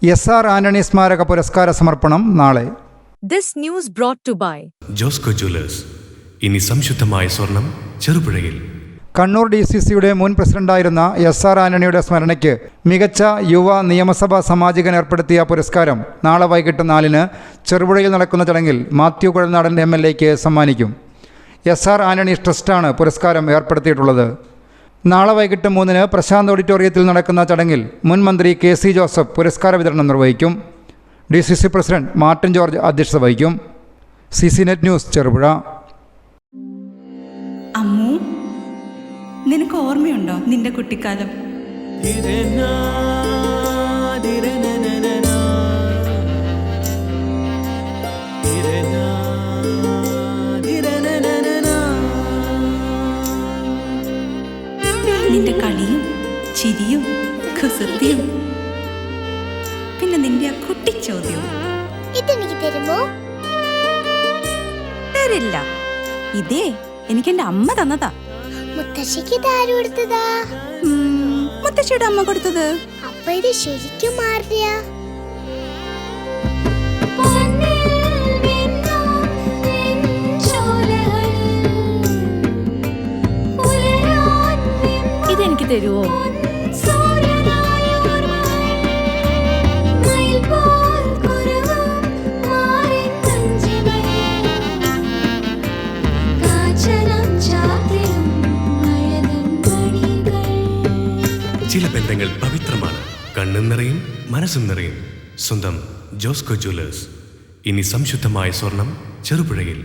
SR Antony സ്മാരക പുരസ്കാര സമർപ്പണം നാളെ. This news brought to by Josco Jewellers. ഇനി സംശുദ്ധമായ സ്വർണം ചെറുപുഴയിൽ. കണ്ണൂർ DCCയുടെ മുൻ പ്രസിഡന്റായിരുന്ന SR ആന്റണിയുടെ സ്മരണയ്ക്ക് മികച്ച യുവ നിയമസഭാ സാമാജികൻ ഏർപ്പെടുത്തിയ പുരസ്കാരം നാളെ വൈകിട്ട് 4-ന് ചെറുപുഴയിൽ നടക്കുന്ന ചടങ്ങിൽ മാത്യു കുഴൽനാടൻ MLAക്ക് സമ്മാനിക്കും. SR ആന്റണി ട്രസ്റ്റാണ് പുരസ്കാരം ഏർപ്പെടുത്തിയിട്ടുള്ളത്. നാളെ വൈകിട്ട് 3-ന് പ്രശാന്ത് ഓഡിറ്റോറിയത്തിൽ നടക്കുന്ന ചടങ്ങിൽ മുൻ മന്ത്രി KC ജോസഫ് പുരസ്കാര വിതരണം നിർവഹിക്കും. DCC പ്രസിഡന്റ് മാർട്ടിൻ ജോർജ് അധ്യക്ഷത വഹിക്കും. CC net news Cherupuzha. Ammu, നിനക്ക് ഓർമ്മയുണ്ടോ നിന്റെ കുട്ടിക്കാലം? നിന്റെ കളിയും ചിരിയും കുസൃതിയും, പിന്നെ നിന്റെ ആ കുട്ടിച്ചോദ്യവും. ഇതെനിക്ക് തരുമോ? തരില്ല. ഇതേ എനിക്ക് എന്റെ അമ്മ തന്നതാ. മുത്തശ്ശിക്ക് ഇതാര് കൊടുത്തതാ? മുത്തശ്ശിയുടെ അമ്മ കൊടുത്തത്. അപ്പൊ ഇത് ശരിക്കും മാറിയ? ഇതെനിക്ക് തരുമോ? ചില ബന്ധങ്ങൾ പവിത്രമാണ്. കണ്ണും നിറയും മനസ്സും നിറയും. സ്വന്തം ജോസ്കോ ജ്വല്ലേഴ്സ്. ഇനി സംശുദ്ധമായ സ്വർണം ചെറുപുഴയിൽ.